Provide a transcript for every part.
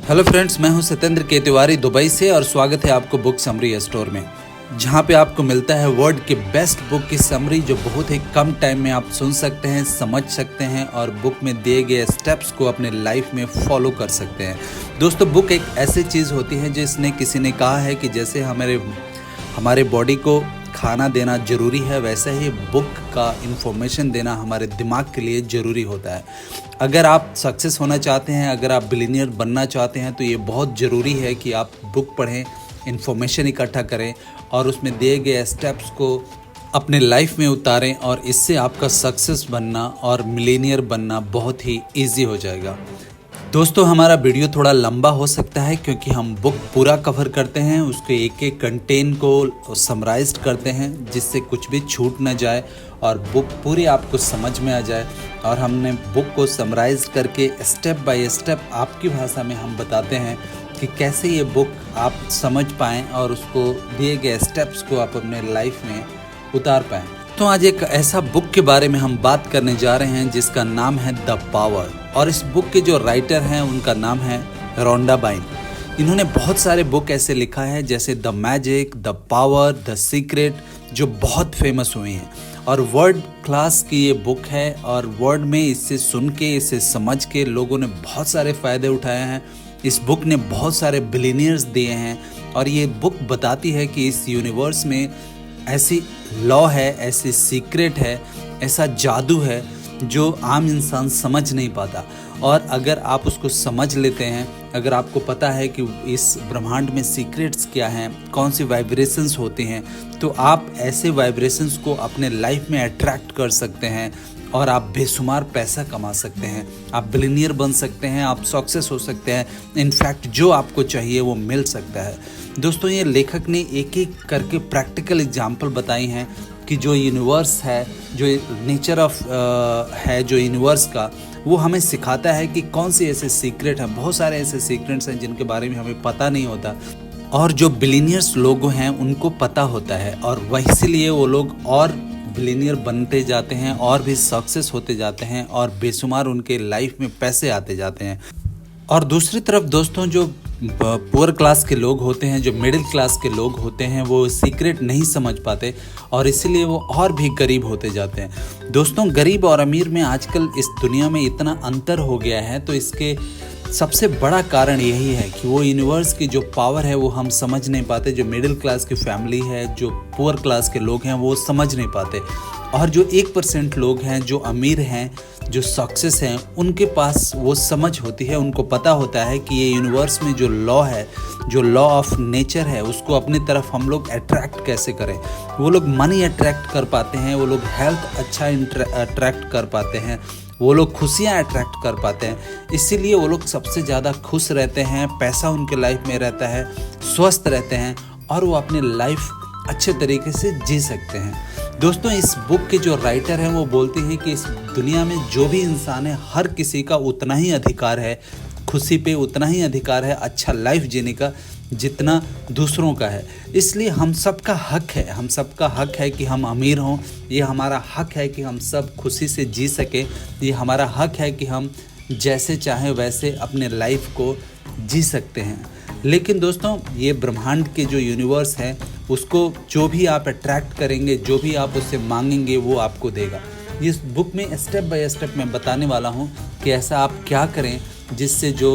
Hello friends, मैं हूं सत्येंद्र के तिवारी दुबई से और स्वागत है आपको बुक समरी स्टोर में, जहां पे आपको मिलता है वर्ल्ड के बेस्ट बुक की समरी जो बहुत ही कम टाइम में आप सुन सकते हैं, समझ सकते हैं और बुक में दिए गए स्टेप्स को अपने लाइफ में फॉलो कर सकते हैं। दोस्तों, बुक एक ऐसी चीज़ होती है जिसने किसी ने कहा है कि जैसे हमारे बॉडी को खाना देना ज़रूरी है, वैसे ही बुक का इन्फॉर्मेशन देना हमारे दिमाग के लिए ज़रूरी होता है। अगर आप सक्सेस होना चाहते हैं, अगर आप बिलियनियर बनना चाहते हैं, तो ये बहुत ज़रूरी है कि आप बुक पढ़ें, इन्फॉर्मेशन इकट्ठा करें और उसमें दिए गए स्टेप्स को अपने लाइफ में उतारें और इससे आपका सक्सेस बनना और मिलेनियर बनना बहुत ही ईजी हो जाएगा। दोस्तों, हमारा वीडियो थोड़ा लंबा हो सकता है क्योंकि हम बुक पूरा कवर करते हैं, उसके एक एक कंटेंट को समराइज्ड करते हैं जिससे कुछ भी छूट ना जाए और बुक पूरी आपको समझ में आ जाए। और हमने बुक को समराइज करके स्टेप बाय स्टेप आपकी भाषा में हम बताते हैं कि कैसे ये बुक आप समझ पाएँ और उसको दिए गए स्टेप्स को आप अपने लाइफ में उतार पाएँ। तो आज एक ऐसा बुक के बारे में हम बात करने जा रहे हैं जिसका नाम है द पावर, और इस बुक के जो राइटर हैं उनका नाम है रोंडा बाइन। इन्होंने बहुत सारे बुक ऐसे लिखा है जैसे the magic, the power, the secret, जो बहुत फेमस हुए हैं और वर्ल्ड क्लास की ये बुक है। और वर्ल्ड में इससे सुन के, इसे समझ के लोगों ने बहुत सारे फ़ायदे उठाए हैं। इस बुक ने बहुत सारे बिलियनियर्स दिए हैं और ये बुक बताती है कि इस यूनिवर्स में ऐसी लॉ है, ऐसी सीक्रेट है, ऐसा जादू है जो आम इंसान समझ नहीं पाता। और अगर आप उसको समझ लेते हैं, अगर आपको पता है कि इस ब्रह्मांड में सीक्रेट्स क्या हैं, कौन सी वाइब्रेशंस होती हैं, तो आप ऐसे वाइब्रेशंस को अपने लाइफ में अट्रैक्ट कर सकते हैं और आप बेशुमार पैसा कमा सकते हैं, आप बिलियनियर बन सकते हैं, आप सक्सेस हो सकते हैं। इनफैक्ट जो आपको चाहिए वो मिल सकता है। दोस्तों, ये लेखक ने एक एक करके प्रैक्टिकल एग्जाम्पल बताई हैं कि जो यूनिवर्स है, जो नेचर ऑफ है जो यूनिवर्स का, वो हमें सिखाता है कि कौन सी ऐसे सीक्रेट हैं। बहुत सारे ऐसे सीक्रेट्स हैं जिनके बारे में हमें पता नहीं होता और जो बिलियनियर्स लोग हैं उनको पता होता है और वही इसीलिए वो लोग और बिलियनियर बनते जाते हैं और भी सक्सेस होते जाते हैं और बेशुमार उनके लाइफ में पैसे आते जाते हैं। और दूसरी तरफ दोस्तों, जो पुअर क्लास के लोग होते हैं, जो मिडिल क्लास के लोग होते हैं, वो सीक्रेट नहीं समझ पाते और इसीलिए वो और भी गरीब होते जाते हैं। दोस्तों, गरीब और अमीर में आजकल इस दुनिया में इतना अंतर हो गया है, तो इसके सबसे बड़ा कारण यही है कि वो यूनिवर्स की जो पावर है वो हम समझ नहीं पाते। जो मिडिल क्लास की फैमिली है, जो पुअर क्लास के लोग हैं, वो समझ नहीं पाते। और जो 1% लोग हैं, जो अमीर हैं, जो सक्सेस हैं, उनके पास वो समझ होती है, उनको पता होता है कि ये यूनिवर्स में जो लॉ है, जो लॉ ऑफ नेचर है, उसको अपनी तरफ हम लोग अट्रैक्ट कैसे करें। वो लोग मनी अट्रैक्ट कर पाते हैं, वो लोग हेल्थ अच्छा अट्रैक्ट कर पाते हैं, वो लोग खुशियाँ अट्रैक्ट कर पाते हैं। इसीलिए वो लोग सबसे ज़्यादा खुश रहते हैं, पैसा उनके लाइफ में रहता है, स्वस्थ रहते हैं और वो अपनी लाइफ अच्छे तरीके से जी सकते हैं। दोस्तों, इस बुक के जो राइटर हैं वो बोलते हैं कि इस दुनिया में जो भी इंसान है, हर किसी का उतना ही अधिकार है खुशी पे, उतना ही अधिकार है अच्छा लाइफ जीने का जितना दूसरों का है। इसलिए हम सबका हक है कि हम अमीर हों, ये हमारा हक है कि हम सब खुशी से जी सकें, ये हमारा हक है कि हम जैसे चाहें वैसे अपने लाइफ को जी सकते हैं। लेकिन दोस्तों, ये ब्रह्मांड के जो यूनिवर्स है उसको जो भी आप अट्रैक्ट करेंगे, जो भी आप उससे मांगेंगे, वो आपको देगा। इस बुक में स्टेप बाय स्टेप मैं बताने वाला हूँ कि ऐसा आप क्या करें जिससे जो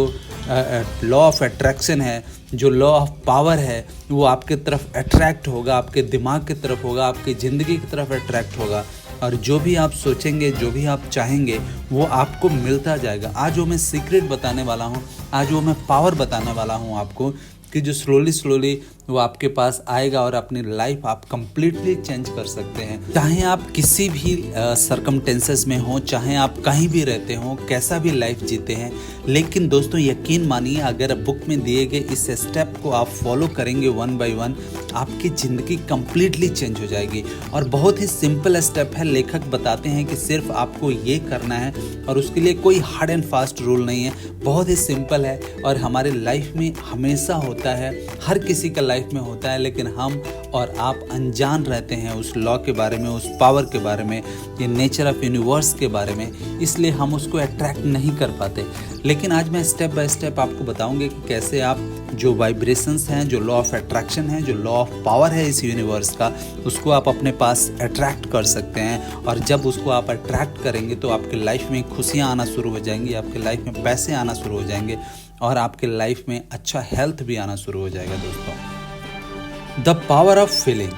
लॉ ऑफ अट्रैक्शन है, जो लॉ ऑफ पावर है, वो आपके तरफ अट्रैक्ट होगा, आपके दिमाग की तरफ होगा, आपकी ज़िंदगी की तरफ अट्रैक्ट होगा और जो भी आप सोचेंगे, जो भी आप चाहेंगे, वो आपको मिलता जाएगा। आज वो मैं सीक्रेट बताने वाला हूँ, आज वो मैं पावर बताने वाला हूँ आपको कि जो स्लोली वो आपके पास आएगा और अपनी लाइफ आप कंप्लीटली चेंज कर सकते हैं। चाहे आप किसी भी सरकमटेंसेस में हो, चाहे आप कहीं भी रहते हो, कैसा भी लाइफ जीते हैं, लेकिन दोस्तों यकीन मानिए, अगर बुक में दिए गए इस स्टेप को आप फॉलो करेंगे 1 by 1, आपकी ज़िंदगी कंप्लीटली चेंज हो जाएगी। और बहुत ही सिंपल स्टेप है, लेखक बताते हैं कि सिर्फ आपको ये करना है और उसके लिए कोई हार्ड एंड फास्ट रूल नहीं है, बहुत ही सिंपल है और हमारे लाइफ में हमेशा होता होता है, हर किसी का लाइफ में होता है, लेकिन हम और आप अनजान रहते हैं उस लॉ के बारे में, उस पावर के बारे में, ये नेचर ऑफ यूनिवर्स के बारे में, इसलिए हम उसको अट्रैक्ट नहीं कर पाते। लेकिन आज मैं स्टेप बाय स्टेप आपको बताऊंगा कि कैसे आप जो वाइब्रेशंस हैं, जो लॉ ऑफ अट्रैक्शन है, जो लॉ ऑफ पावर है इस यूनिवर्स का, उसको आप अपने पास अट्रैक्ट कर सकते हैं। और जब उसको आप अट्रैक्ट करेंगे तो आपके लाइफ में खुशियाँ आना शुरू हो जाएंगी, आपके लाइफ में पैसे आना शुरू हो जाएंगे और आपके लाइफ में अच्छा हेल्थ भी आना शुरू हो जाएगा। दोस्तों, द पावर ऑफ फीलिंग।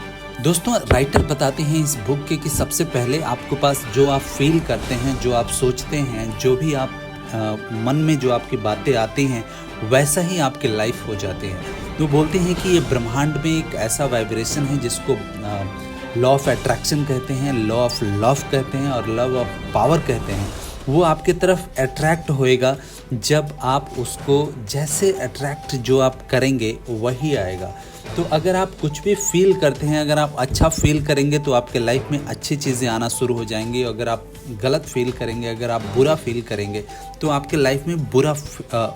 दोस्तों, राइटर बताते हैं इस बुक के कि सबसे पहले आपके पास जो आप फील करते हैं, जो आप सोचते हैं, जो भी आप मन में जो आपकी बातें आती हैं, वैसा ही आपके लाइफ हो जाते हैं। तो बोलते हैं कि ये ब्रह्मांड में एक ऐसा वाइब्रेशन है जिसको लॉ ऑफ अट्रैक्शन कहते हैं, लॉ ऑफ लव कहते हैं और लव ऑफ पावर कहते हैं। वो आपकी तरफ अट्रैक्ट होएगा जब आप उसको जैसे अट्रैक्ट जो आप करेंगे वही आएगा। तो अगर आप कुछ भी फील करते हैं, अगर आप अच्छा फील करेंगे तो आपके लाइफ में अच्छी चीज़ें आना शुरू हो जाएंगी। अगर आप गलत फील करेंगे, अगर आप बुरा फील करेंगे तो आपके लाइफ में बुरा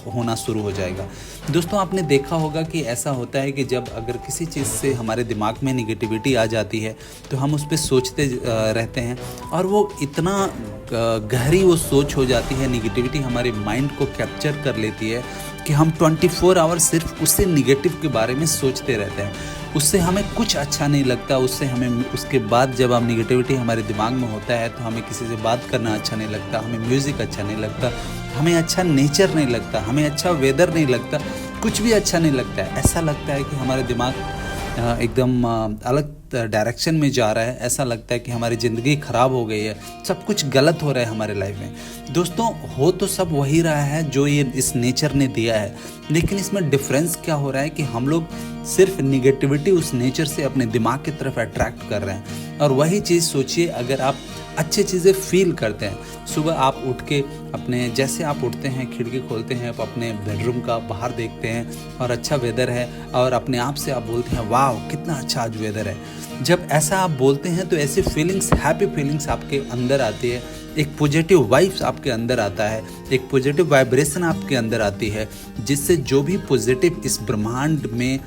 होना शुरू हो जाएगा। दोस्तों, आपने देखा होगा कि ऐसा होता है कि जब अगर किसी चीज़ से हमारे दिमाग में निगेटिविटी आ जाती है तो हम उस पर सोचते रहते हैं और वो इतना गहरी वो सोच हो जाती है, निगेटिविटी हमारे माइंड को कैप्चर कर लेती है कि हम 24 आवर सिर्फ उससे निगेटिव के बारे में सोचते रहते हैं। उससे हमें कुछ अच्छा नहीं लगता, उससे हमें उसके बाद जब हम निगेटिविटी हमारे दिमाग में होता है तो हमें किसी से बात करना अच्छा नहीं लगता, हमें म्यूज़िक अच्छा नहीं लगता, हमें अच्छा नेचर नहीं लगता, हमें अच्छा वेदर नहीं लगता, कुछ भी अच्छा नहीं लगता है। ऐसा लगता है कि हमारे दिमाग एकदम अलग डायरेक्शन में जा रहा है। ऐसा लगता है कि हमारी ज़िंदगी ख़राब हो गई है, सब कुछ गलत हो रहा है हमारे लाइफ में। दोस्तों, हो तो सब वही रहा है जो ये इस नेचर ने दिया है, लेकिन इसमें डिफरेंस क्या हो रहा है कि हम लोग सिर्फ निगेटिविटी उस नेचर से अपने दिमाग की तरफ अट्रैक्ट कर रहे हैं। और वही चीज़ सोचिए, अगर आप अच्छी चीज़ें फील करते हैं, सुबह आप उठ के अपने जैसे आप उठते हैं, खिड़की खोलते हैं, आप अपने बेडरूम का बाहर देखते हैं और अच्छा वेदर है और अपने आप से आप बोलते हैं वाह कितना अच्छा आज वेदर है। जब ऐसा आप बोलते हैं तो ऐसी फीलिंग्स, हैप्पी फीलिंग्स आपके अंदर आती है, एक पॉजिटिव वाइब्स आपके अंदर आता है, एक पॉजिटिव वाइब्रेशन आपके अंदर आती है, जिससे जो भी पॉजिटिव इस ब्रह्मांड में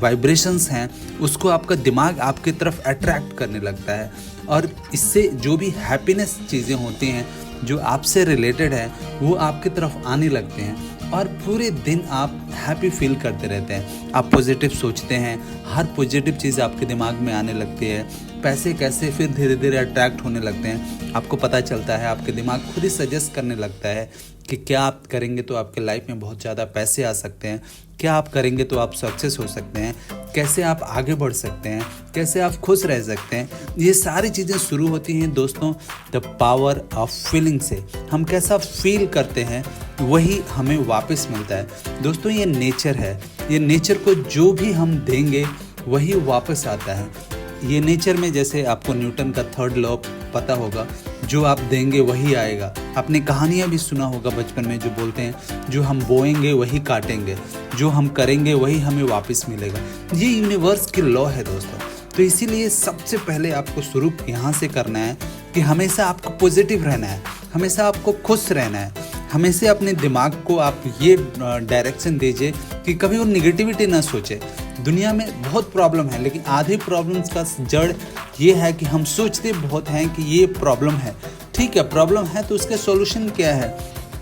वाइब्रेशंस हैं उसको आपका दिमाग आपकी तरफ अट्रैक्ट करने लगता है। और इससे जो भी हैप्पीनेस चीज़ें होती हैं जो आपसे रिलेटेड है वो आपकी तरफ आने लगते हैं और पूरे दिन आप हैप्पी फील करते रहते हैं। आप पॉजिटिव सोचते हैं, हर पॉजिटिव चीज़ आपके दिमाग में आने लगती है। पैसे कैसे फिर धीरे धीरे अट्रैक्ट होने लगते हैं, आपको पता चलता है, आपके दिमाग खुद ही सजेस्ट करने लगता है कि क्या आप करेंगे तो आपके लाइफ में बहुत ज़्यादा पैसे आ सकते हैं, क्या आप करेंगे तो आप सक्सेस हो सकते हैं, कैसे आप आगे बढ़ सकते हैं, कैसे आप खुश रह सकते हैं। ये सारी चीज़ें शुरू होती हैं दोस्तों द पावर ऑफ फीलिंग से। हम कैसा फील करते हैं वही हमें वापस मिलता है। दोस्तों, ये नेचर है, ये नेचर को जो भी हम देंगे वही वापस आता है। ये नेचर में, जैसे आपको न्यूटन का थर्ड लॉ पता होगा, जो आप देंगे वही आएगा। आपने कहानियाँ भी सुना होगा बचपन में जो बोलते हैं जो हम बोएंगे वही काटेंगे, जो हम करेंगे वही हमें वापस मिलेगा। ये यूनिवर्स की लॉ है दोस्तों। तो इसीलिए सबसे पहले आपको शुरू यहाँ से करना है कि हमेशा आपको पॉजिटिव रहना है, हमेशा आपको खुश रहना है, हमेशा अपने दिमाग को आप ये डायरेक्शन दीजिए कि कभी वो निगेटिविटी ना सोचे। दुनिया में बहुत प्रॉब्लम है, लेकिन आधी प्रॉब्लम्स का जड़ ये है कि हम सोचते बहुत हैं कि ये प्रॉब्लम है। ठीक है, प्रॉब्लम है तो उसका सॉल्यूशन क्या है,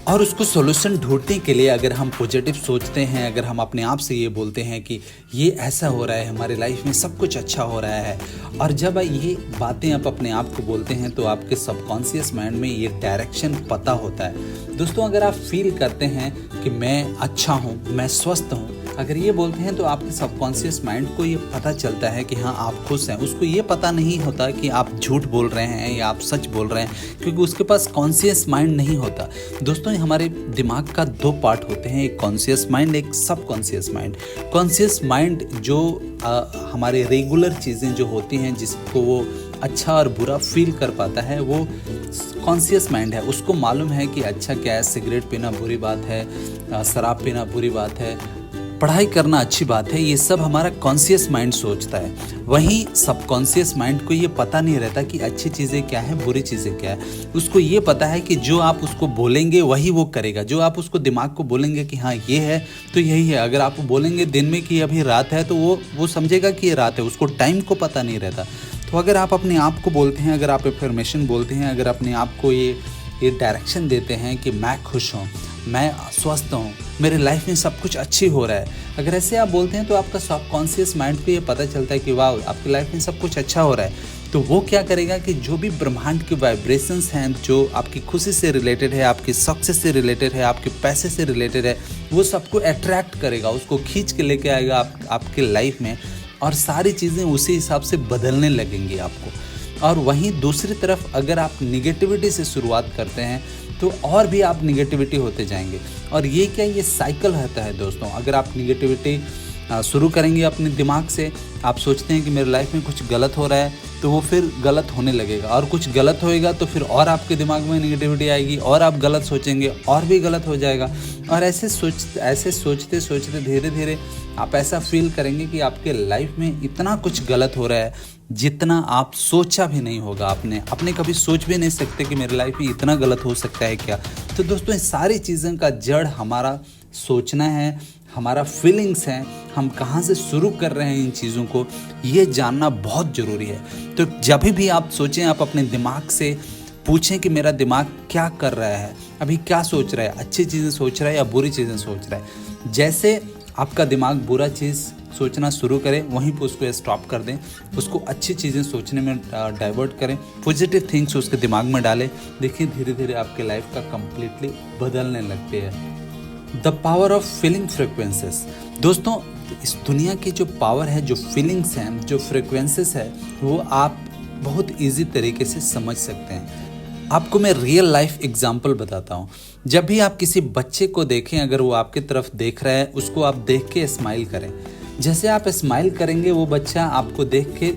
और उसको सॉल्यूशन ढूंढने के लिए अगर हम पॉजिटिव सोचते हैं, अगर हम अपने आप से ये बोलते हैं कि ये ऐसा हो रहा है, हमारे लाइफ में सब कुछ अच्छा हो रहा है, और जब ये बातें आप अपने आप को बोलते हैं तो आपके सबकॉन्शियस माइंड में ये डायरेक्शन पता होता है। दोस्तों, अगर आप फील करते हैं कि मैं अच्छा हूँ, मैं स्वस्थ हूँ, अगर ये बोलते हैं तो आपके सबकॉन्शियस माइंड को ये पता चलता है कि हाँ आप खुश हैं। उसको ये पता नहीं होता कि आप झूठ बोल रहे हैं या आप सच बोल रहे हैं, क्योंकि उसके पास कॉन्शियस माइंड नहीं होता। दोस्तों, हमारे दिमाग का दो पार्ट होते हैं, एक कॉन्शियस माइंड, एक सब कॉन्शियस माइंड। कॉन्शियस माइंड जो हमारे रेगुलर चीज़ें जो होती हैं जिसको वो अच्छा और बुरा फील कर पाता है, वो कॉन्शियस माइंड है। उसको मालूम है कि अच्छा क्या है, सिगरेट पीना बुरी बात है, शराब पीना बुरी बात है, पढ़ाई करना अच्छी बात है, ये सब हमारा कॉन्शियस माइंड सोचता है। वहीं सबकॉन्शियस माइंड को ये पता नहीं रहता कि अच्छी चीज़ें क्या हैं, बुरी चीज़ें क्या है। उसको ये पता है कि जो आप उसको बोलेंगे वही वो करेगा। जो आप उसको दिमाग को बोलेंगे कि हाँ ये है तो यही है। अगर आप बोलेंगे दिन में कि अभी रात है तो वो समझेगा कि ये रात है, उसको टाइम को पता नहीं रहता। तो अगर आप अपने आप को बोलते हैं, अगर आप इन्फॉर्मेशन बोलते हैं, अगर अपने आप को ये डायरेक्शन देते हैं कि मैं खुश हूँ, मैं स्वस्थ हूँ, मेरे लाइफ में सब कुछ अच्छी हो रहा है, अगर ऐसे आप बोलते हैं तो आपका सबकॉन्शियस माइंड को ये पता चलता है कि वाह आपकी लाइफ में सब कुछ अच्छा हो रहा है। तो वो क्या करेगा कि जो भी ब्रह्मांड के वाइब्रेशंस हैं, जो आपकी खुशी से रिलेटेड है, आपकी सक्सेस से रिलेटेड है, आपके पैसे से रिलेटेड है, वो सबको अट्रैक्ट करेगा, उसको खींच के लेके आएगा आपके लाइफ में, और सारी चीज़ें उसी हिसाब से बदलने लगेंगी आपको। और वहीं दूसरी तरफ अगर आप निगेटिविटी से शुरुआत करते हैं तो और भी आप निगेटिविटी होते जाएंगे। और ये क्या, ये साइकिल रहता है दोस्तों। अगर आप निगेटिविटी शुरू करेंगे अपने दिमाग से, आप सोचते हैं कि मेरे लाइफ में कुछ गलत हो रहा है, तो वो फिर गलत होने लगेगा, और कुछ गलत होएगा तो फिर और आपके दिमाग में निगेटिविटी आएगी, और आप गलत सोचेंगे और भी गलत हो जाएगा। और ऐसे सोचते सोचते धीरे धीरे आप ऐसा फील करेंगे कि आपके लाइफ में इतना कुछ गलत हो रहा है जितना आप सोचा भी नहीं होगा। आपने कभी सोच भी नहीं सकते कि मेरी लाइफ में इतना गलत हो सकता है क्या। तो दोस्तों इन सारी चीज़ों का जड़ हमारा सोचना है, हमारा फीलिंग्स हैं। हम कहाँ से शुरू कर रहे हैं इन चीज़ों को, ये जानना बहुत ज़रूरी है। तो जब भी आप सोचें, आप अपने दिमाग से पूछें कि मेरा दिमाग क्या कर रहा है, अभी क्या सोच रहा है, अच्छी चीज़ें सोच रहा है या बुरी चीज़ें सोच रहा है। जैसे आपका दिमाग बुरा चीज़ सोचना शुरू करें, वहीं पर उसको स्टॉप कर दें, उसको अच्छी चीज़ें सोचने में डाइवर्ट करें, पॉजिटिव थिंग्स उसके दिमाग में डालें। देखिए धीरे धीरे आपके लाइफ का कम्प्लीटली बदलने लगते हैं। The power of feeling frequencies. दोस्तों इस दुनिया की जो पावर है, जो फीलिंग्स हैं, जो फ्रिक्वेंसीज है, वो आप बहुत इजी तरीके से समझ सकते हैं। आपको मैं रियल लाइफ एग्जांपल बताता हूँ। जब भी आप किसी बच्चे को देखें, अगर वो आपकी तरफ देख रहा है, उसको आप देख के स्माइल करें। जैसे आप स्माइल करेंगे, वो बच्चा आपको देख के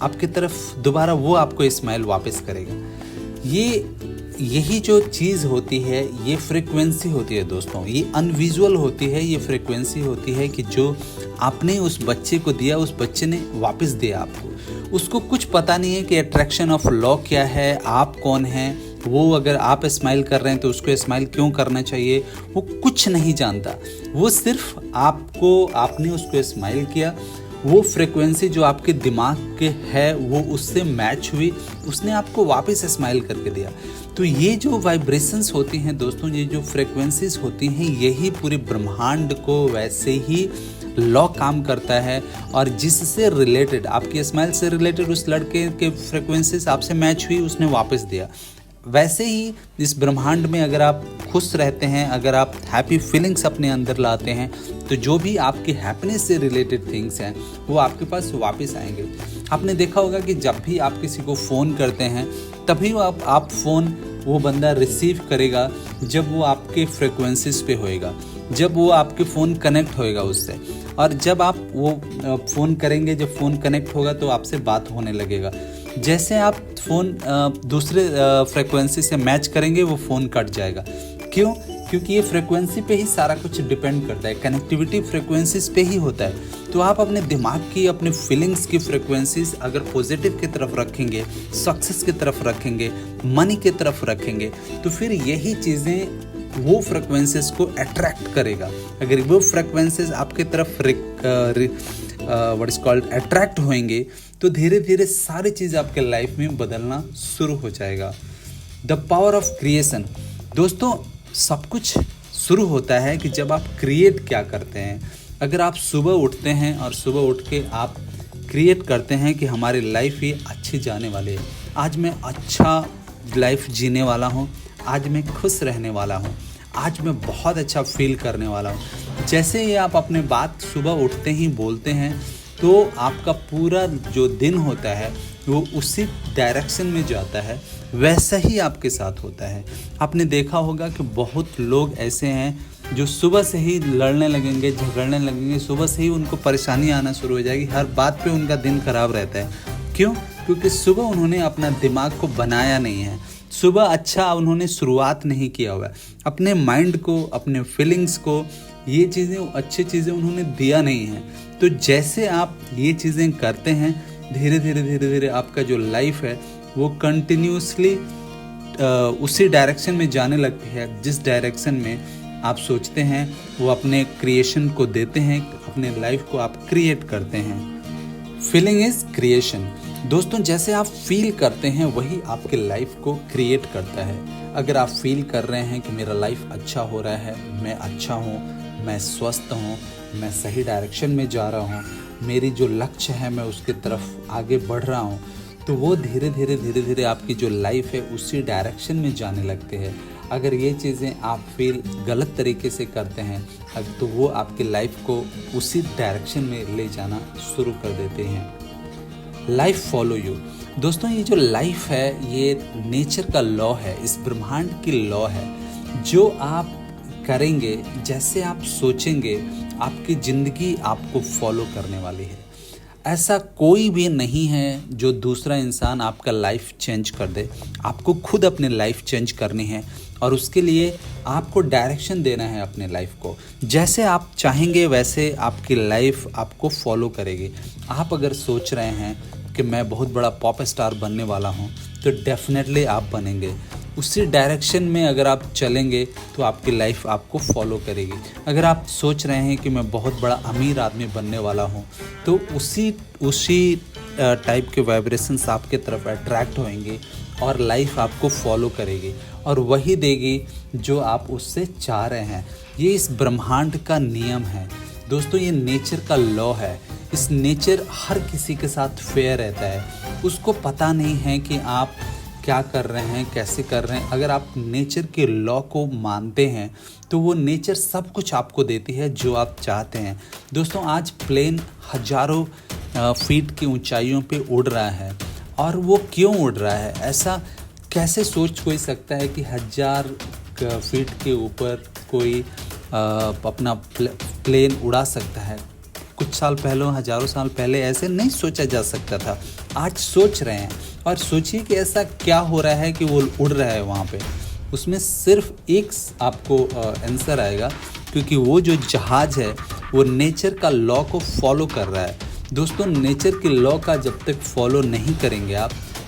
आपकी तरफ दोबारा वो आपको स्माइल वापस करेगा। यही जो चीज़ होती है, ये फ्रीक्वेंसी होती है दोस्तों। ये अनविजुअल होती है, ये फ्रीक्वेंसी होती है कि जो आपने उस बच्चे को दिया, उस बच्चे ने वापस दिया आपको। उसको कुछ पता नहीं है कि अट्रैक्शन ऑफ लॉ क्या है, आप कौन हैं। वो अगर आप स्माइल कर रहे हैं तो उसको स्माइल क्यों करना चाहिए, वो कुछ नहीं जानता। वो सिर्फ आपने उसको स्माइल किया, वो फ्रीक्वेंसी जो आपके दिमाग के है वो उससे मैच हुई, उसने आपको वापस स्माइल करके दिया। तो ये जो वाइब्रेशंस होती हैं दोस्तों, ये जो फ्रीक्वेंसीज होती हैं, यही पूरे ब्रह्मांड को वैसे ही लॉ काम करता है। और जिससे रिलेटेड, आपकी स्माइल से रिलेटेड उस लड़के के फ्रीक्वेंसीज आपसे मैच हुई, उसने वापस दिया। वैसे ही इस ब्रह्मांड में अगर आप खुश रहते हैं, अगर आप हैप्पी फीलिंग्स अपने अंदर लाते हैं, तो जो भी आपकी हैप्पीनेस से रिलेटेड थिंग्स हैं वो आपके पास वापस आएंगे। आपने देखा होगा कि जब भी आप किसी को फ़ोन करते हैं, तभी आप फ़ोन वो बंदा रिसीव करेगा जब वो आपके फ्रिक्वेंसीज पे होएगा, जब वो आपके फ़ोन कनेक्ट होएगा उससे। और जब आप वो फ़ोन करेंगे, जब फ़ोन कनेक्ट होगा तो आपसे बात होने लगेगा। जैसे आप फ़ोन दूसरे फ्रिक्वेंसी से मैच करेंगे, वो फ़ोन कट जाएगा। क्यों? क्योंकि ये फ्रिक्वेंसी पे ही सारा कुछ डिपेंड करता है, कनेक्टिविटी फ्रिक्वेंसीज पे ही होता है। तो आप अपने दिमाग की, अपने फीलिंग्स की फ्रिक्वेंसीज अगर पॉजिटिव की तरफ रखेंगे, सक्सेस की तरफ रखेंगे, मनी की तरफ रखेंगे, तो फिर यही चीज़ें वो फ्रिक्वेंसीज को अट्रैक्ट करेगा। अगर वो फ्रिक्वेंसीज आपकी तरफ व्हाट इज कॉल्ड अट्रैक्ट होंगे, तो धीरे धीरे सारी चीज़ आपके लाइफ में बदलना शुरू हो जाएगा। The power of creation. दोस्तों सब कुछ शुरू होता है कि जब आप क्रिएट क्या करते हैं। अगर आप सुबह उठते हैं और सुबह उठ के आप क्रिएट करते हैं कि हमारी लाइफ ये अच्छी जाने वाली है, आज मैं अच्छा लाइफ जीने वाला हूँ, आज मैं खुश रहने वाला हूँ, आज मैं बहुत अच्छा फील करने वाला हूँ। जैसे ही आप अपने बात सुबह उठते ही बोलते हैं, तो आपका पूरा जो दिन होता है वो उसी डायरेक्शन में जाता है। वैसा ही आपके साथ होता है। आपने देखा होगा कि बहुत लोग ऐसे हैं जो सुबह से ही लड़ने लगेंगे, झगड़ने लगेंगे, सुबह से ही उनको परेशानी आना शुरू हो जाएगी, हर बात पे उनका दिन खराब रहता है। क्यों? क्योंकि सुबह उन्होंने अपना दिमाग को बनाया नहीं है, सुबह अच्छा उन्होंने शुरुआत नहीं किया हुआ है। अपने माइंड को, अपने फीलिंग्स को ये चीज़ें, अच्छी चीज़ें उन्होंने दिया नहीं है। तो जैसे आप ये चीज़ें करते हैं, धीरे धीरे आपका जो लाइफ है वो कंटिन्यूसली उसी डायरेक्शन में जाने लगती है जिस डायरेक्शन में आप सोचते हैं, वो अपने क्रिएशन को देते हैं, अपने लाइफ को आप क्रिएट करते हैं। Feeling is creation. दोस्तों, जैसे आप फील करते हैं वही आपके लाइफ को क्रिएट करता है। अगर आप फील कर रहे हैं कि मेरा लाइफ अच्छा हो रहा है, मैं अच्छा हूँ, मैं स्वस्थ हूँ, मैं सही डायरेक्शन में जा रहा हूँ, मेरी जो लक्ष्य है मैं उसके तरफ आगे बढ़ रहा हूँ, तो वो धीरे धीरे आपकी जो लाइफ है उसी डायरेक्शन में जाने लगते हैं। अगर ये चीज़ें आप फील गलत तरीके से करते हैं तो वो आपकी लाइफ को उसी डायरेक्शन में ले जाना शुरू कर देते हैं। Life follow you. दोस्तों, ये जो लाइफ है ये नेचर का लॉ है, इस ब्रह्मांड की लॉ है। जो आप करेंगे, जैसे आप सोचेंगे, आपकी ज़िंदगी आपको फॉलो करने वाली है। ऐसा कोई भी नहीं है जो दूसरा इंसान आपका लाइफ चेंज कर दे। आपको खुद अपने लाइफ चेंज करनी है और उसके लिए आपको डायरेक्शन देना है अपने लाइफ को। जैसे आप चाहेंगे वैसे आपकी लाइफ आपको फॉलो करेगी। आप अगर सोच रहे हैं कि मैं बहुत बड़ा पॉप स्टार बनने वाला हूँ, तो डेफिनेटली आप बनेंगे। उसी डायरेक्शन में अगर आप चलेंगे तो आपकी लाइफ आपको फॉलो करेगी। अगर आप सोच रहे हैं कि मैं बहुत बड़ा अमीर आदमी बनने वाला हूँ, तो उसी टाइप के वाइब्रेशंस आपके तरफ अट्रैक्ट होंगे और लाइफ आपको फॉलो करेगी और वही देगी जो आप उससे चाह रहे हैं। ये इस ब्रह्मांड का नियम है दोस्तों, ये नेचर का लॉ है। इस नेचर हर किसी के साथ फेयर रहता है। उसको पता नहीं है कि आप क्या कर रहे हैं, कैसे कर रहे हैं। अगर आप नेचर के लॉ को मानते हैं तो वो नेचर सब कुछ आपको देती है जो आप चाहते हैं। दोस्तों, आज प्लेन हजारों फीट की ऊंचाइयों पे उड़ रहा है, और वो क्यों उड़ रहा है? ऐसा कैसे सोच कोई सकता है कि 1000 फीट के ऊपर कोई अपना प्लेन उड़ा सकता है? कुछ साल पहले, हजारों साल पहले ऐसे नहीं सोचा जा सकता था। आज सोच रहे हैं, और सोचिए कि ऐसा क्या हो रहा है कि वो उड़ रहा है वहाँ पे। उसमें सिर्फ एक आपको आंसर आएगा, क्योंकि वो जो जहाज़ है वो नेचर का लॉ को फॉलो कर रहा है। दोस्तों, नेचर के लॉ का जब तक फॉलो नहीं करेंगे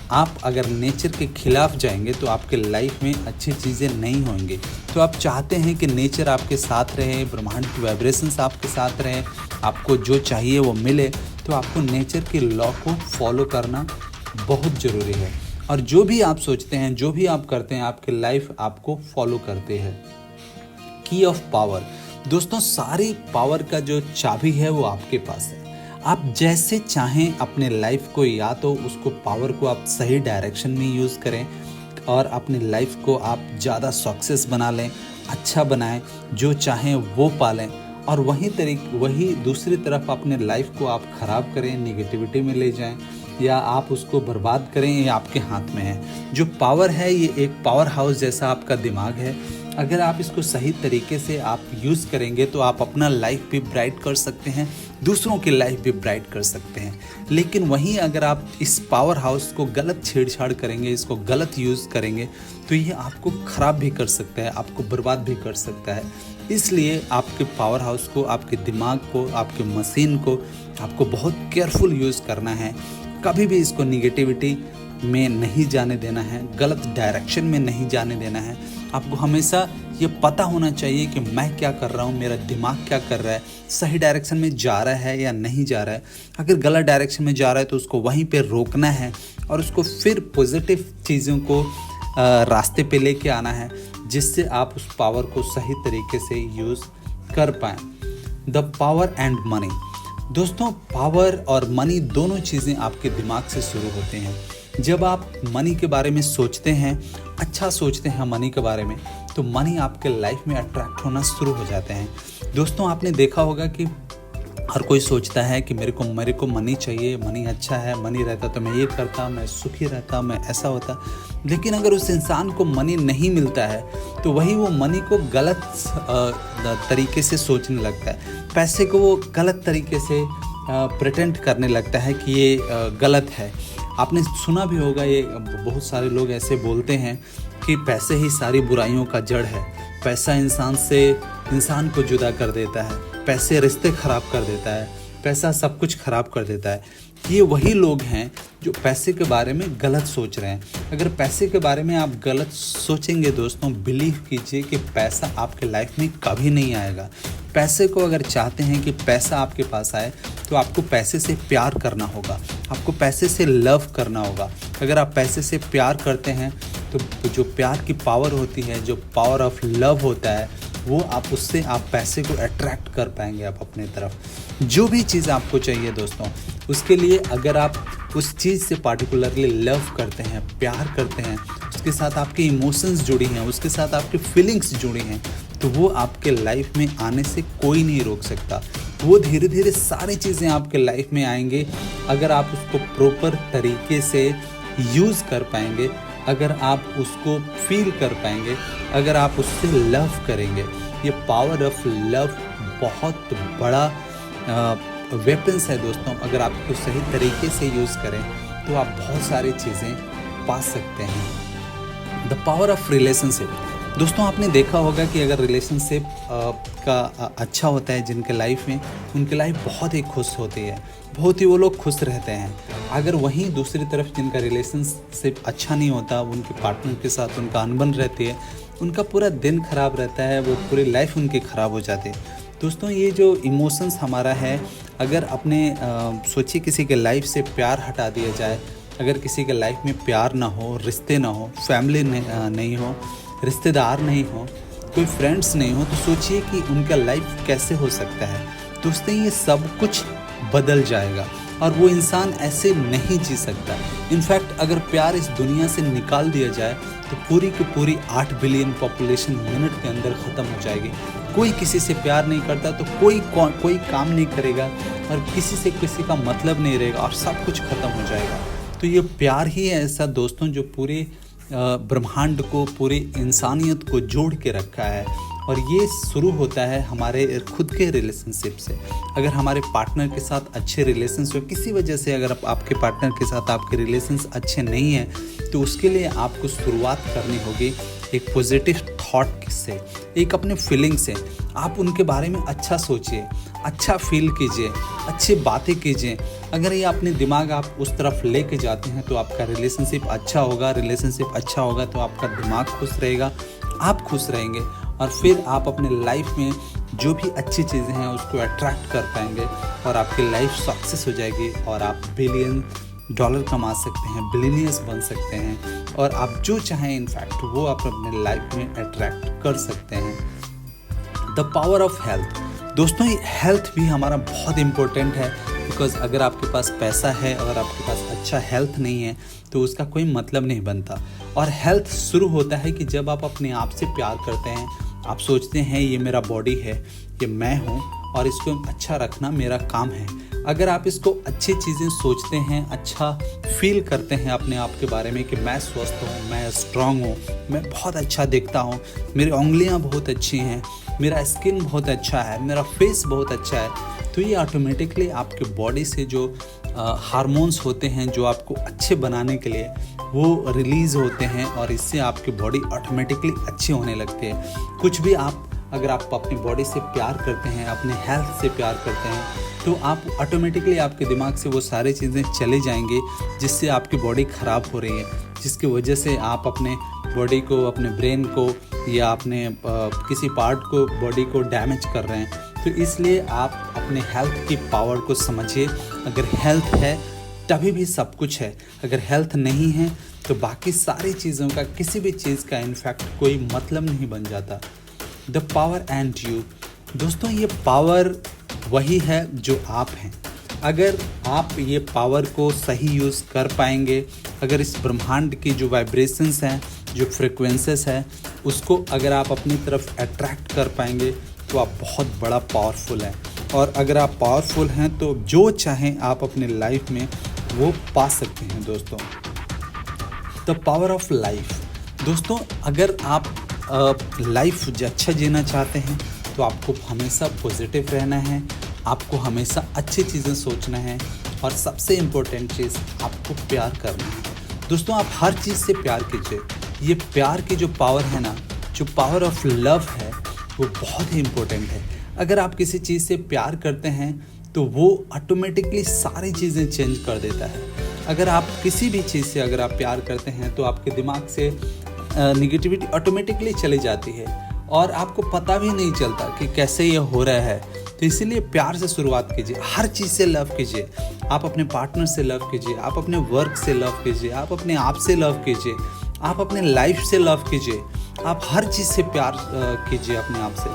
आप अगर नेचर के खिलाफ जाएंगे तो आपके लाइफ में अच्छी चीज़ें नहीं होंगी। तो आप चाहते हैं कि नेचर आपके साथ रहे, ब्रह्मांड की वाइब्रेशंस आपके साथ रहे, आपको जो चाहिए वो मिले, तो आपको नेचर के लॉ को फॉलो करना बहुत ज़रूरी है। और जो भी आप सोचते हैं, जो भी आप करते हैं, आपकी लाइफ आपको फॉलो करते हैं। की ऑफ पावर। दोस्तों, सारी पावर का जो चाबी है वो आपके पास है। आप जैसे चाहें अपने लाइफ को, या तो उसको पावर को आप सही डायरेक्शन में यूज़ करें और अपनी लाइफ को आप ज़्यादा सक्सेस बना लें, अच्छा बनाएं, जो चाहें वो पालें, और वही दूसरी तरफ अपने लाइफ को आप ख़राब करें, निगेटिविटी में ले जाएं, या आप उसको बर्बाद करें, ये आपके हाथ में है। जो पावर है ये एक पावर हाउस जैसा आपका दिमाग है। अगर आप इसको सही तरीके से आप यूज़ करेंगे तो आप अपना लाइफ भी ब्राइट कर सकते हैं, दूसरों की लाइफ भी ब्राइट कर सकते हैं। लेकिन वहीं अगर आप इस पावर हाउस को गलत छेड़छाड़ करेंगे, इसको गलत यूज़ करेंगे, तो ये आपको ख़राब भी कर सकता है, आपको बर्बाद भी कर सकता है। इसलिए आपके पावर हाउस को, आपके दिमाग को, आपके मशीन को आपको बहुत केयरफुल यूज़ करना है। कभी भी इसको निगेटिविटी में नहीं जाने देना है, गलत डायरेक्शन में नहीं जाने देना है। आपको हमेशा ये पता होना चाहिए कि मैं क्या कर रहा हूँ, मेरा दिमाग क्या कर रहा है, सही डायरेक्शन में जा रहा है या नहीं जा रहा है। अगर गलत डायरेक्शन में जा रहा है तो उसको वहीं पे रोकना है और उसको फिर पॉजिटिव चीज़ों को रास्ते पे लेके आना है, जिससे आप उस पावर को सही तरीके से यूज़ कर पाएँ। The power and money. दोस्तों, पावर और मनी दोनों चीज़ें आपके दिमाग से शुरू होते हैं। जब आप मनी के बारे में सोचते हैं, अच्छा सोचते हैं मनी के बारे में, तो मनी आपके लाइफ में अट्रैक्ट होना शुरू हो जाते हैं। दोस्तों, आपने देखा होगा कि हर कोई सोचता है कि मेरे को मनी चाहिए, मनी अच्छा है, मनी रहता तो मैं ये करता, मैं सुखी रहता, मैं ऐसा होता। लेकिन अगर उस इंसान को मनी नहीं मिलता है तो वही वो मनी को गलत तरीके से सोचने लगता है, पैसे को वो गलत तरीके से प्रिटेंड करने लगता है कि ये गलत है। आपने सुना भी होगा, ये बहुत सारे लोग ऐसे बोलते हैं कि पैसे ही सारी बुराइयों का जड़ है, पैसा इंसान से इंसान को जुदा कर देता है, पैसे रिश्ते ख़राब कर देता है, पैसा सब कुछ ख़राब कर देता है। ये वही लोग हैं जो पैसे के बारे में गलत सोच रहे हैं। अगर पैसे के बारे में आप गलत सोचेंगे दोस्तों, बिलीव कीजिए कि पैसा आपके लाइफ में कभी नहीं आएगा। पैसे को अगर चाहते हैं कि पैसा आपके पास आए तो आपको पैसे से प्यार करना होगा, आपको पैसे से लव करना होगा। अगर आप पैसे से प्यार करते हैं तो जो प्यार की पावर होती है, जो पावर ऑफ लव होता है, वो उससे आप पैसे को अट्रैक्ट कर पाएंगे आप अपने तरफ। जो भी चीज़ आपको चाहिए दोस्तों, उसके लिए अगर आप उस चीज़ से पार्टिकुलरली लव करते हैं, प्यार करते हैं, उसके साथ आपके इमोशंस जुड़ी हैं, उसके साथ आपकी फीलिंग्स जुड़ी हैं, तो वो आपके लाइफ में आने से कोई नहीं रोक सकता। वो धीरे धीरे सारी चीज़ें आपके लाइफ में आएंगे अगर आप उसको प्रॉपर तरीके से यूज़ कर पाएंगे, अगर आप उसको फील कर पाएंगे, अगर आप उससे लव करेंगे। ये पावर ऑफ लव बहुत बड़ा वेपन्स है दोस्तों। अगर आप उसको सही तरीके से यूज़ करें तो आप बहुत सारी चीज़ें पा सकते हैं। द पावर ऑफ रिलेशनशिप दोस्तों, आपने देखा होगा कि अगर रिलेशनशिप का अच्छा होता है जिनके लाइफ में, उनकी लाइफ बहुत ही खुश होती है, बहुत ही वो लोग खुश रहते हैं। अगर वहीं दूसरी तरफ जिनका रिलेशनशिप अच्छा नहीं होता, उनके पार्टनर के साथ उनका अनबन रहती है, उनका पूरा दिन ख़राब रहता है, वो पूरी लाइफ उनकी ख़राब हो जाती है। दोस्तों, ये जो इमोशंस हमारा है, अगर अपने सोचिए किसी के लाइफ से प्यार हटा दिया जाए, अगर किसी के लाइफ में प्यार ना हो, रिश्ते ना हो, फैमिली नहीं हो, रिश्तेदार नहीं हो, कोई फ्रेंड्स नहीं हो, तो सोचिए कि उनका लाइफ कैसे हो सकता है। दोस्तों, ये सब कुछ बदल जाएगा और वो इंसान ऐसे नहीं जी सकता। इनफैक्ट अगर प्यार इस दुनिया से निकाल दिया जाए तो पूरी की पूरी 8 बिलियन पॉपुलेशन मिनट के अंदर ख़त्म हो जाएगी। कोई किसी से प्यार नहीं करता तो कोई काम नहीं करेगा और किसी से किसी का मतलब नहीं रहेगा और सब कुछ ख़त्म हो जाएगा। तो ये प्यार ही है ऐसा दोस्तों जो पूरे ब्रह्मांड को, पूरी इंसानियत को जोड़ के रखा है। और ये शुरू होता है हमारे खुद के रिलेशनशिप से। अगर हमारे पार्टनर के साथ अच्छे रिलेशंस हो, किसी वजह से अगर आपके पार्टनर के साथ आपके रिलेशंस अच्छे नहीं हैं, तो उसके लिए आपको शुरुआत करनी होगी एक पॉजिटिव थॉट से, एक अपने फीलिंग से। आप उनके बारे में अच्छा सोचिए, अच्छा फील कीजिए, अच्छी बातें कीजिए। अगर ये अपने दिमाग आप उस तरफ लेके जाते हैं तो आपका रिलेशनशिप अच्छा होगा। रिलेशनशिप अच्छा होगा तो आपका दिमाग खुश रहेगा, आप खुश रहेंगे और फिर आप अपने लाइफ में जो भी अच्छी चीज़ें हैं उसको अट्रैक्ट कर पाएंगे और आपकी लाइफ सक्सेस हो जाएगी और आप $1 बिलियन कमा सकते हैं, बिलियनियर्स बन सकते हैं और आप जो चाहें इनफैक्ट वो आप अपने लाइफ में अट्रैक्ट कर सकते हैं। द पावर ऑफ हेल्थ दोस्तों, ये हेल्थ भी हमारा बहुत इम्पोर्टेंट है, बिकॉज अगर आपके पास पैसा है, अगर आपके पास अच्छा हेल्थ नहीं है तो उसका कोई मतलब नहीं बनता। और हेल्थ शुरू होता है कि जब आप अपने आप से प्यार करते हैं, आप सोचते हैं ये मेरा बॉडी है, ये मैं हूँ और इसको अच्छा रखना मेरा काम है। अगर आप इसको अच्छी चीज़ें सोचते हैं, अच्छा फील करते हैं अपने आप के बारे में कि मैं स्वस्थ हूँ, मैं स्ट्रांग हूँ, मैं बहुत अच्छा दिखता हूँ, मेरी उंगलियाँ बहुत अच्छी हैं, मेरा स्किन बहुत अच्छा है, मेरा फेस बहुत अच्छा है, तो ये ऑटोमेटिकली आपके बॉडी से जो हार्मोन्स होते हैं जो आपको अच्छे बनाने के लिए वो रिलीज़ होते हैं और इससे आपकी बॉडी ऑटोमेटिकली अच्छी होने लगती है। कुछ भी अगर आप अपनी बॉडी से प्यार करते हैं, अपने हेल्थ से प्यार करते हैं, तो आप ऑटोमेटिकली आपके दिमाग से वो सारी चीज़ें चले जाएंगे जिससे आपकी बॉडी ख़राब हो रही है, जिसकी वजह से आप अपने बॉडी को, अपने ब्रेन को या अपने किसी पार्ट को, बॉडी को डैमेज कर रहे हैं। तो इसलिए आप अपने हेल्थ की पावर को समझिए। अगर हेल्थ है तभी भी सब कुछ है, अगर हेल्थ नहीं है तो बाकी सारी चीज़ों का, किसी भी चीज़ का इनफैक्ट कोई मतलब नहीं बन जाता। द पावर एंड यू दोस्तों, ये पावर वही है जो आप हैं। अगर आप ये पावर को सही यूज़ कर पाएंगे, अगर इस ब्रह्मांड की जो वाइब्रेशंस हैं, जो फ्रिक्वेंसीज हैं, उसको अगर आप अपनी तरफ अट्रैक्ट कर पाएंगे तो आप बहुत बड़ा पावरफुल हैं। और अगर आप पावरफुल हैं तो जो चाहें आप अपने लाइफ में वो पा सकते हैं दोस्तों। द पावर ऑफ लाइफ दोस्तों, अगर आप लाइफ अच्छा जीना चाहते हैं तो आपको हमेशा पॉजिटिव रहना है, आपको हमेशा अच्छी चीज़ें सोचना है और सबसे इम्पोर्टेंट चीज़ आपको प्यार करना है। दोस्तों, आप हर चीज़ से प्यार कीजिए। ये प्यार की जो पावर है ना, जो पावर ऑफ लव है, वो बहुत ही इम्पोर्टेंट है। अगर आप किसी चीज़ से प्यार करते हैं तो वो ऑटोमेटिकली सारी चीज़ें चेंज कर देता है। अगर आप किसी भी चीज़ से अगर आप प्यार करते हैं तो आपके दिमाग से निगेटिविटी ऑटोमेटिकली चली जाती है और आपको पता भी नहीं चलता कि कैसे ये हो रहा है। तो इसीलिए प्यार से शुरुआत कीजिए, हर चीज़ से लव कीजिए। आप अपने पार्टनर से लव कीजिए, आप अपने वर्क से लव कीजिए, आप अपने आप से लव कीजिए, आप अपने लाइफ से लव कीजिए। आप हर चीज़ से प्यार कीजिए अपने आप से।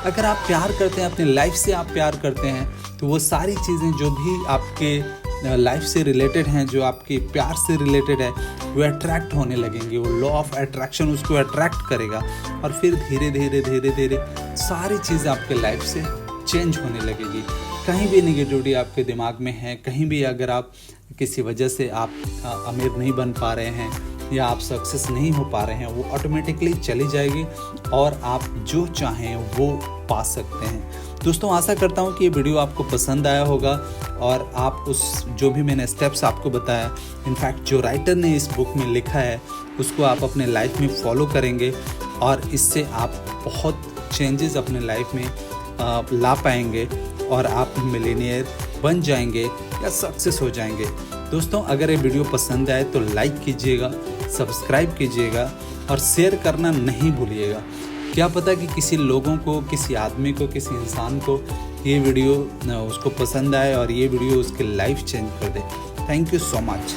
अगर आप प्यार करते हैं, अपने लाइफ से आप प्यार करते हैं, तो वो सारी चीज़ें जो भी आपके लाइफ से रिलेटेड हैं, जो आपके प्यार से रिलेटेड है, वो अट्रैक्ट होने लगेंगे। वो लॉ ऑफ अट्रैक्शन उसको अट्रैक्ट करेगा और फिर धीरे धीरे धीरे धीरे सारी चीज़ें आपके लाइफ से चेंज होने लगेगी। कहीं भी निगेटिविटी आपके दिमाग में है, कहीं भी अगर आप किसी वजह से आप अमीर नहीं बन पा रहे हैं या आप सक्सेस नहीं हो पा रहे हैं, वो ऑटोमेटिकली चली जाएगी और आप जो चाहें वो पा सकते हैं। दोस्तों, आशा करता हूँ कि ये वीडियो आपको पसंद आया होगा और आप उस जो भी मैंने स्टेप्स आपको बताया, इनफैक्ट जो राइटर ने इस बुक में लिखा है, उसको आप अपने लाइफ में फॉलो करेंगे और इससे आप बहुत चेंजेस अपने लाइफ में ला पाएंगे और आप मिलियनेयर बन जाएंगे या सक्सेस हो जाएंगे। दोस्तों, अगर ये वीडियो पसंद आए तो लाइक कीजिएगा, सब्सक्राइब कीजिएगा और शेयर करना नहीं भूलिएगा। क्या पता कि किसी लोगों को, किसी आदमी को, किसी इंसान को ये वीडियो उसको पसंद आए और ये वीडियो उसकी लाइफ चेंज कर दे। Thank you so much.